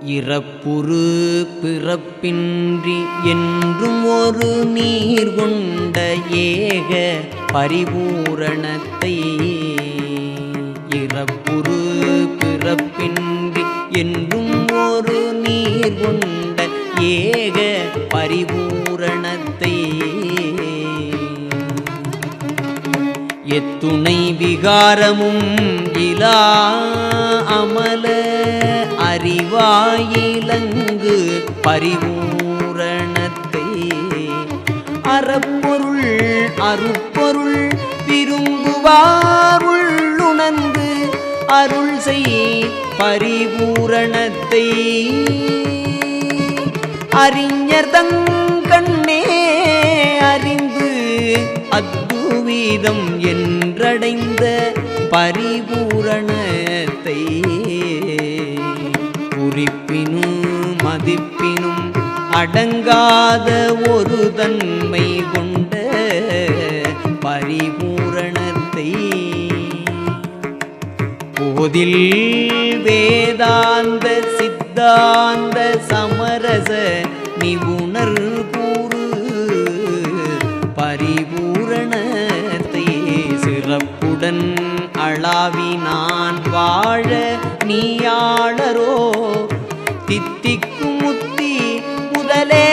இறப்புறு பிறப்பின்றி என்றும் ஒரு நீர் கொண்ட ஏக பரிபூரணத்தை இறப்புறு பிறப்பின்றி என்றும் ஒரு நீர் கொண்ட ஏக பரிபூரணத்தை எத்துணை விகாரமும் இலா அமல அறிவாயிலங்கு பரிபூரணத்தை அறப்பொருள் அருப்பொருள் விரும்புவார் உள்ளுணர்ந்து அருள் செய் பரிபூரணத்தை அறிஞர் தங்கண்ணே அறிந்து அத்துவீதம் என்றடைந்த பரிபூரணத்தை குறிப்பினும் மதிப்பினும் அடங்காத ஒரு தன்மை கொண்ட பரிபூரணத்தை போதில் வேதாந்த சித்தாந்த சமரச நிபுணர் கூறு பரிபூரணத்தை சிறப்புடன் அளாவினான் வாழ நீயாளரோ தித்திக்கும் முத்தி முதலே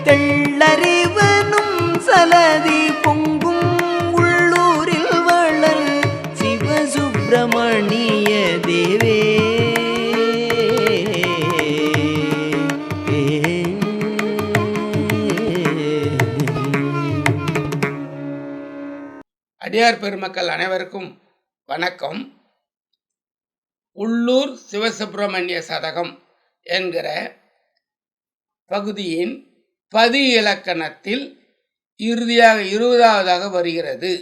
தெள்ளறிவனும் சலதி பொங்கும் உள்ளூரில் வளர் சிவசுப்பிரமணிய தேவே. அடியார் பெருமக்கள் அனைவருக்கும் வணக்கம். உள்ளூர் சிவசுப்பிரமணிய சதகம் என்கிற பகுதியின் பதி இலக்கணத்தில் இறுதியாக 20வதாக வருகிறது.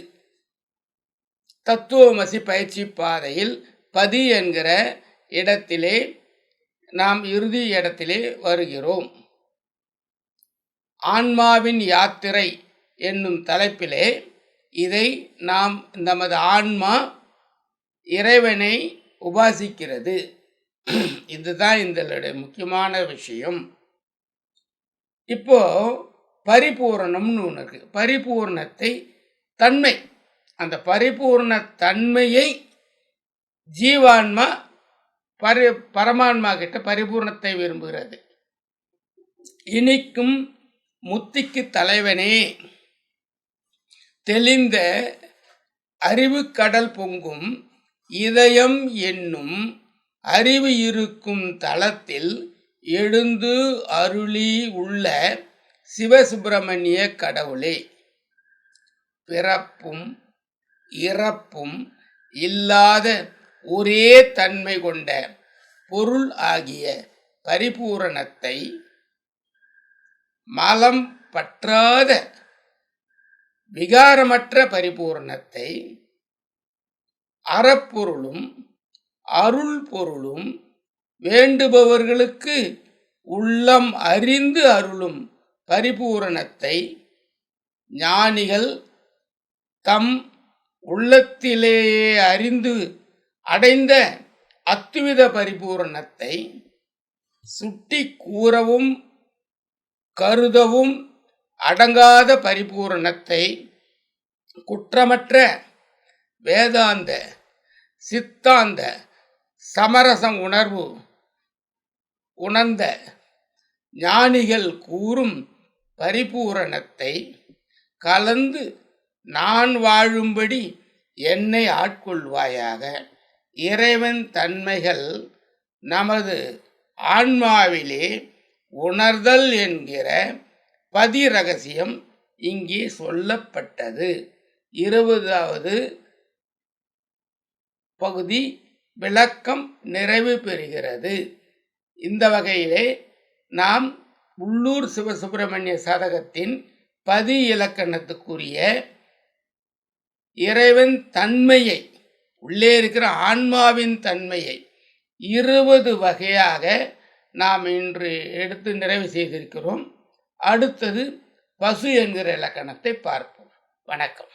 தத்துவமசி பயிற்சி பாதையில் பதி என்கிற இடத்திலே நாம் இறுதி இடத்திலே வருகிறோம். ஆன்மாவின் யாத்திரை என்னும் தலைப்பிலே இதை நாம் நமது ஆன்மா இறைவனை உபாசிக்கிறது. இதுதான் இதனுடைய முக்கியமான விஷயம். இப்போ பரிபூரணம்னு ஒன்று இருக்கு. பரிபூர்ணத்தை தன்மை, அந்த பரிபூர்ண தன்மையை ஜீவான்மா பரமான்மா கிட்ட பரிபூர்ணத்தை விரும்புகிறது. இனிக்கும் முத்திக்கு தலைவனே, தெளிந்த அறிவு கடல் பொங்கும் இதயம் என்னும் அறிவு இருக்கும் தளத்தில் எழுந்து அருளி உள்ள சிவசுப்பிரமணிய கடவுளே, பிறப்பும் இறப்பும் இல்லாத ஒரே தன்மை கொண்ட பொருள் ஆகிய பரிபூரணத்தை மலம் பற்றாத விகாரமற்ற பரிபூரணத்தை அறப்பொருளும் அருள் பொருளும் வேண்டுபவர்களுக்கு உள்ளம் அறிந்து அருளும் பரிபூரணத்தை ஞானிகள் தம் உள்ளத்திலேயே அறிந்து அடைந்த அத்துவித பரிபூரணத்தை சுட்டி கூறவும் கருதவும் அடங்காத பரிபூரணத்தை குற்றமற்ற வேதாந்த சித்தாந்த சமரசம் உணர்ந்த ஞானிகள் கூறும் பரிபூரணத்தை கலந்து நான் வாழும்படி என்னை ஆட்கொள்வாயாக. இறைவன் தன்மைகள் நமது ஆன்மாவிலே உணர்தல் என்கிற பதி ரகசியம் இங்கே சொல்லப்பட்டது. 20வது பகுதி விளக்கம் நிறைவு பெறுகிறது. இந்த வகையிலே நாம் உள்ளூர் சிவசுப்பிரமணிய சதகத்தின் பதி இலக்கணத்துக்குரிய இறைவன் தன்மையை, உள்ளே இருக்கிற ஆன்மாவின் தன்மையை 20 வகையாக நாம் இன்று எடுத்து நிறைவு செய்திருக்கிறோம். அடுத்தது பசு என்கிற இலக்கணத்தை பார்ப்போம். வணக்கம்.